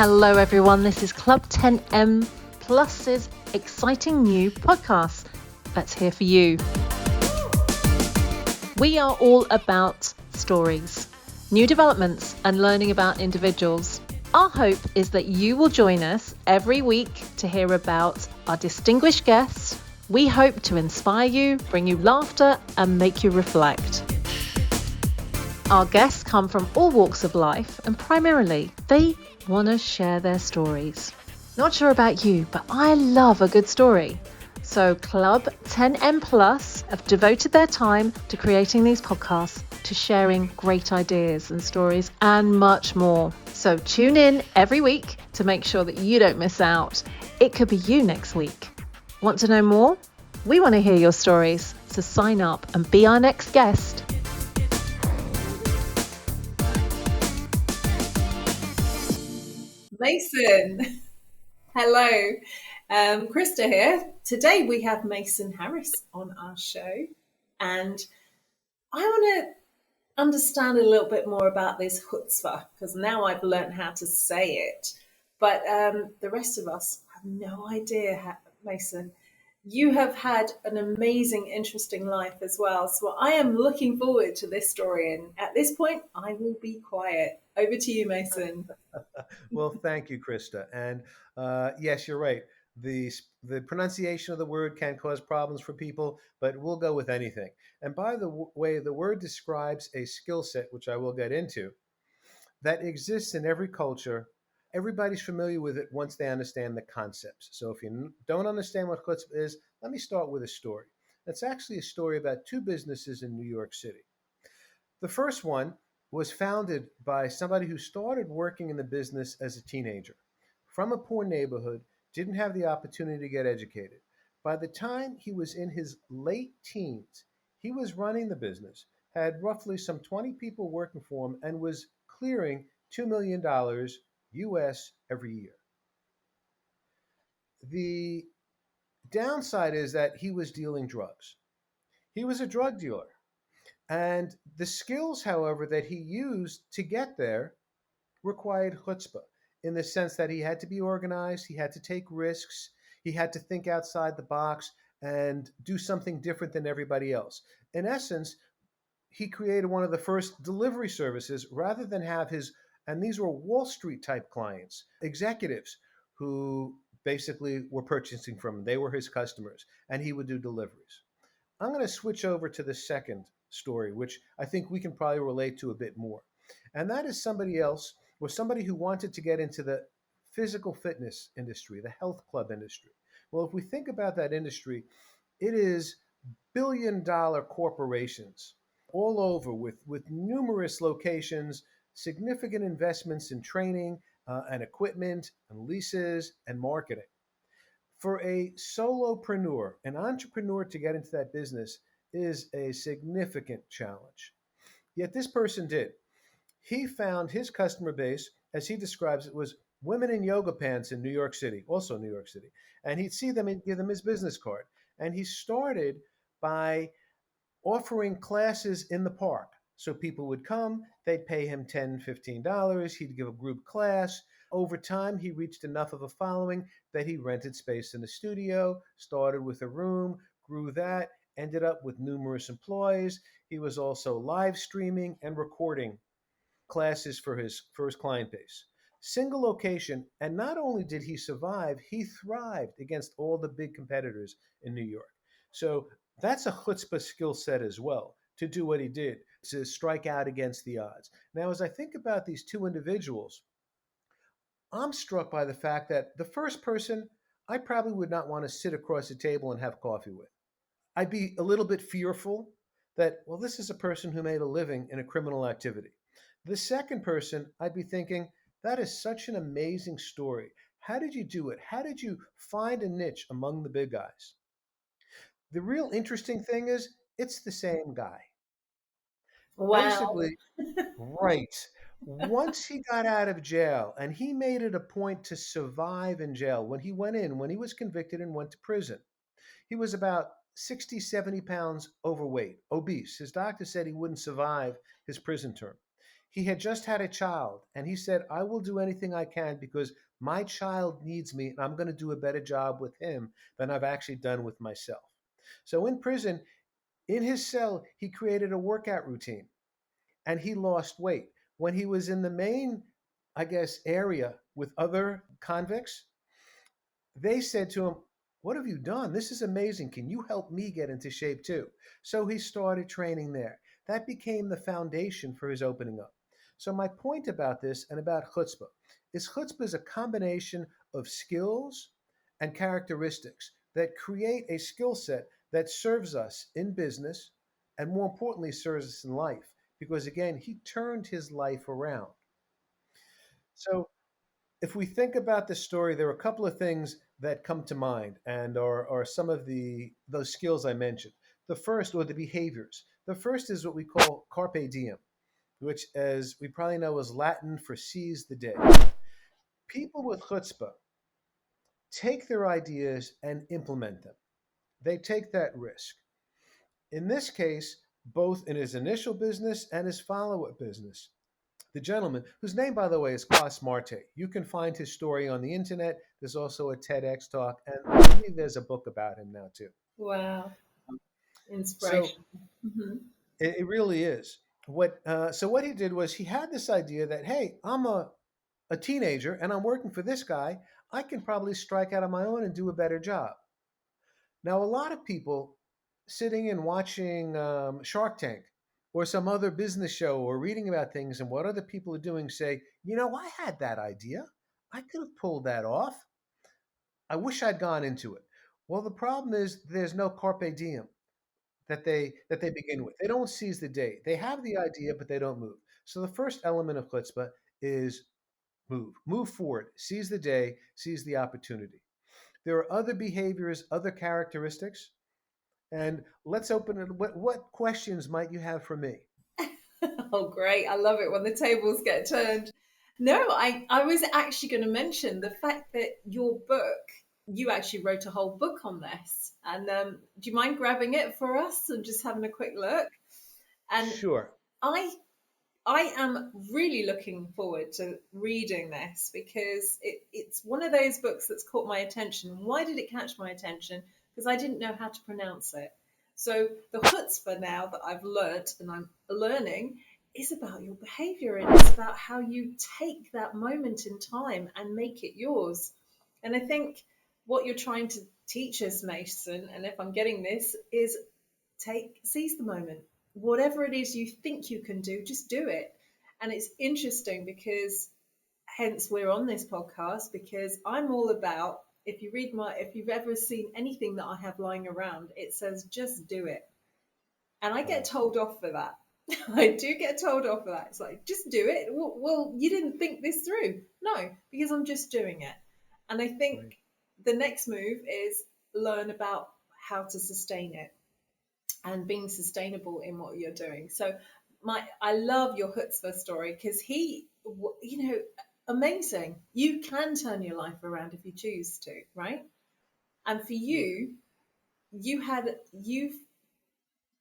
Hello, everyone. This is Club 10M Plus's exciting new podcast that's here for you. We are all about stories, new developments, and learning about individuals. Our hope is that you will join us every week to hear about our distinguished guests. We hope to inspire you, bring you laughter, and make you reflect. Our guests come from all walks of life, and primarily they want to share their stories. Not sure about you, but I love a good story. So Club 10M Plus have devoted their time to creating these podcasts, to sharing great ideas and stories, and much more. So tune in every week to make sure that you don't miss out. It could be you next week. Want to know more? We want to hear your stories. So sign up and be our next guest. Mason, hello. Krista here. Today we have Mason Harris on our show, and I want to understand a little bit more about this chutzpah because now I've learned how to say it, but the rest of us have no idea. Mason, you have had an amazing, interesting life as well. So I am looking forward to this story, and at this point, I will be quiet. Over to you, Mason. Well, thank you, Krista. And yes, you're right. The pronunciation of the word can cause problems for people, but we'll go with anything. And by the way, the word describes a skill set, which I will get into, that exists in every culture. Everybody's familiar with it once they understand the concepts. So if you don't understand what chutzpah is, let me start with a story. It's actually a story about two businesses in New York City. The first one was founded by somebody who started working in the business as a teenager from a poor neighborhood, didn't have the opportunity to get educated. By the time he was in his late teens, he was running the business, had roughly some 20 people working for him, and was clearing $2 million US every year. The downside is that he was dealing drugs. He was a drug dealer. And the skills, however, that he used to get there required chutzpah in the sense that he had to be organized, he had to take risks, he had to think outside the box and do something different than everybody else. In essence, he created one of the first delivery services rather than have his, and these were Wall Street type clients, executives who basically were purchasing from him. They were his customers, and he would do deliveries. I'm going to switch over to the second story, which I think we can probably relate to a bit more. And that is somebody else, was somebody who wanted to get into the physical fitness industry, the health club industry. Well, if we think about that industry, it is billion-dollar corporations all over with numerous locations, significant investments in training and equipment and leases and marketing. For a solopreneur, an entrepreneur to get into that business is a significant challenge. Yet this person did. He found his customer base, as he describes it, was women in yoga pants in New York City, also New York City. And he'd see them and give them his business card. And he started by offering classes in the park. So people would come, they'd pay him $10, $15, he'd give a group class. Over time, he reached enough of a following that he rented space in the studio, started with a room, grew that, ended up with numerous employees. He was also live streaming and recording classes for his client base. Single location, and not only did he survive, he thrived against all the big competitors in New York. So that's a chutzpah skill set as well, to do what he did, to strike out against the odds. Now, as I think about these two individuals, I'm struck by the fact that the first person, I probably would not want to sit across the table and have coffee with. I'd be a little bit fearful that, well, this is a person who made a living in a criminal activity. The second person, I'd be thinking, that is such an amazing story. How did you do it? How did you find a niche among the big guys? The real interesting thing is, it's the same guy. Wow. Basically, right. Once he got out of jail, and he made it a point to survive in jail, when he went in, when he was convicted and went to prison, he was about 60, 70 pounds overweight, obese. His doctor said he wouldn't survive his prison term. He had just had a child, and he said, I will do anything I can because my child needs me, and I'm going to do a better job with him than I've actually done with myself. So in prison, in his cell, he created a workout routine and he lost weight. When he was in the main, I guess, area with other convicts, they said to him, what have you done? This is amazing. Can you help me get into shape too? So he started training there. That became the foundation for his opening up. So my point about this and about chutzpah is a combination of skills and characteristics that create a skill set that serves us in business and more importantly serves us in life. Because again, he turned his life around. So if we think about this story, there are a couple of things that come to mind and are some of those skills I mentioned. The first, or the behaviors. The first is what we call carpe diem, which, as we probably know, is Latin for seize the day. People with chutzpah take their ideas and implement them. They take that risk. In this case, both in his initial business and his follow-up business. The gentleman, whose name, by the way, is Klaus Marte. You can find his story on the internet. There's also a TEDx talk, and I believe there's a book about him now, too. Wow. So Inspiration. Hmm. it really is. So what he did was he had this idea that, hey, I'm a teenager and I'm working for this guy. I can probably strike out on my own and do a better job. Now, a lot of people sitting and watching Shark Tank or some other business show or reading about things and what other people are doing say, I had that idea. I could have pulled that off. I wish I'd gone into it. Well, the problem is there's no carpe diem that they begin with. They don't seize the day. They have the idea, but they don't move. So the first element of chutzpah is move forward, seize the day, seize the opportunity. There are other behaviors, other characteristics. And let's open it. What questions might you have for me? Oh, great. I love it when the tables get turned. No, I was actually going to mention the fact that your book, you actually wrote a whole book on this. And do you mind grabbing it for us and just having a quick look? And Sure. I I am really looking forward to reading this because it's one of those books that's caught my attention. Why did it catch my attention? Because I didn't know how to pronounce it. So the chutzpah now that I've learnt and I'm learning is about your behavior and it's about how you take that moment in time and make it yours. And I think what you're trying to teach us, Mason, and if I'm getting this, is seize the moment. Whatever it is you think you can do, just do it. And it's interesting because hence we're on this podcast because I'm all about if you've ever seen anything that I have lying around, it says just do it. And I get Right. told off for that. I do get told off for that. It's like, just do it. Well, you didn't think this through. No, because I'm just doing it. And I Right. think the next move is learn about how to sustain it and being sustainable in what you're doing. So I love your chutzpah story because amazing. You can turn your life around if you choose to, right? And for Right. you've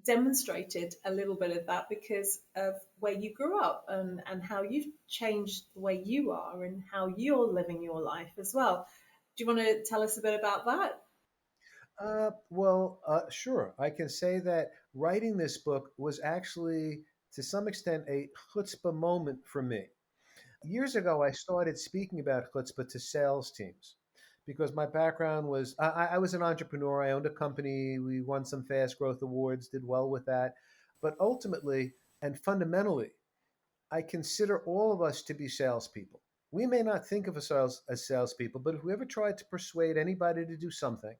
demonstrated a little bit of that because of where you grew up and how you've changed the way you are and how you're living your life as well. Do you want to tell us a bit about that? Sure. I can say that writing this book was actually, to some extent, a chutzpah moment for me. Years ago, I started speaking about chutzpah to sales teams because my background was I was an entrepreneur. I owned a company. We won some fast growth awards, did well with that. But ultimately and fundamentally, I consider all of us to be salespeople. We may not think of ourselves as salespeople, but if we ever tried to persuade anybody to do something,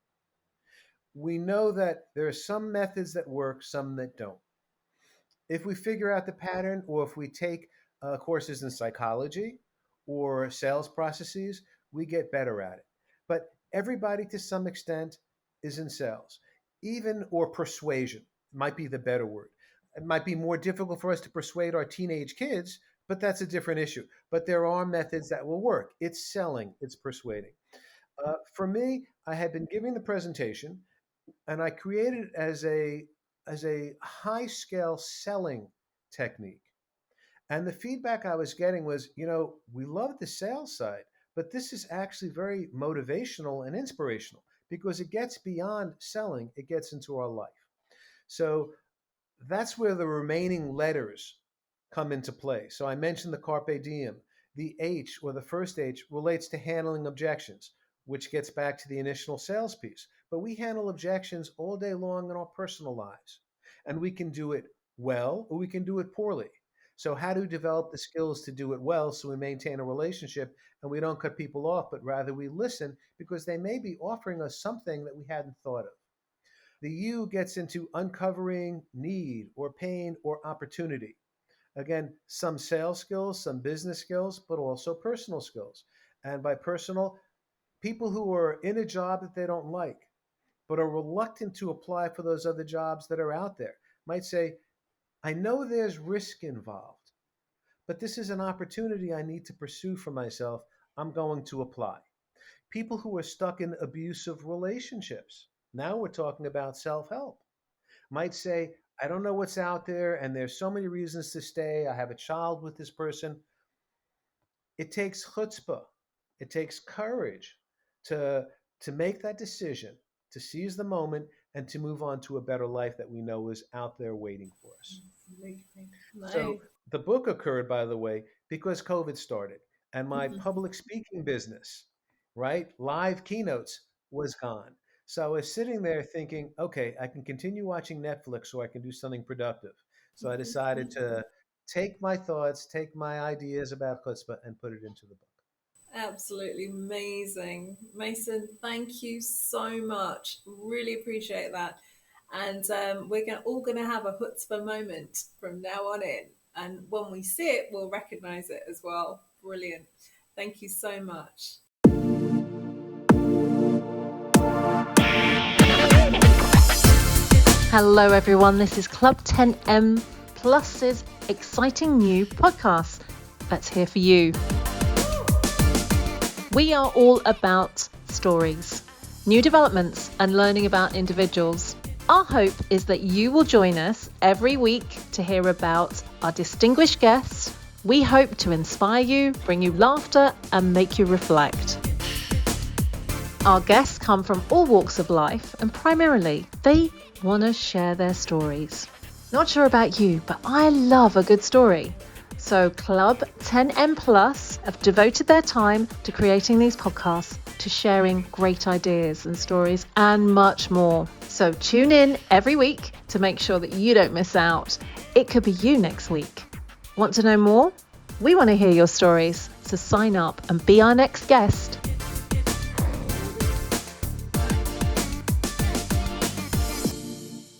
we know that there are some methods that work, some that don't. If we figure out the pattern, or if we take courses in psychology or sales processes, we get better at it. But everybody, to some extent, is in sales, even or persuasion might be the better word. It might be more difficult for us to persuade our teenage kids, but that's a different issue. But there are methods that will work. It's selling, it's persuading. For me, I had been giving the presentation, and I created it as a high scale selling technique. And the feedback I was getting was, we love the sales side, but this is actually very motivational and inspirational because it gets beyond selling, it gets into our life. So that's where the remaining letters come into play. So I mentioned the carpe diem. The H, or the first H, relates to handling objections, which gets back to the initial sales piece. But we handle objections all day long in our personal lives. And we can do it well or we can do it poorly. So how do we develop the skills to do it well so we maintain a relationship and we don't cut people off, but rather we listen because they may be offering us something that we hadn't thought of. The U gets into uncovering need or pain or opportunity. Again, some sales skills, some business skills, but also personal skills. And by personal, people who are in a job that they don't like, but are reluctant to apply for those other jobs that are out there, might say, I know there's risk involved, but this is an opportunity I need to pursue for myself. I'm going to apply. People who are stuck in abusive relationships. Now we're talking about self-help. Might say, I don't know what's out there, and there's so many reasons to stay. I have a child with this person. It takes chutzpah. It takes courage to make that decision, to seize the moment, and to move on to a better life that we know is out there waiting for us. Nice. So the book occurred, by the way, because COVID started, and my Mhm. public speaking business, right, live keynotes, was gone. So I was sitting there thinking, okay, I can continue watching Netflix or I can do something productive. So I decided to take my thoughts, take my ideas about chutzpah and put it into the book. Absolutely amazing. Mason, thank you so much. Really appreciate that. And all going to have a chutzpah moment from now on in. And when we see it, we'll recognize it as well. Brilliant. Thank you so much. Hello, everyone. This is Club 10M Plus's exciting new podcast that's here for you. We are all about stories, new developments, and learning about individuals. Our hope is that you will join us every week to hear about our distinguished guests. We hope to inspire you, bring you laughter, and make you reflect. Our guests come from all walks of life, and primarily, they want to share their stories. Not sure about you, but I love a good story. So Club 10M Plus have devoted their time to creating these podcasts, to sharing great ideas and stories, and much more. So tune in every week to make sure that you don't miss out. It could be you next week. Want to know more? We want to hear your stories, so sign up and be our next guest.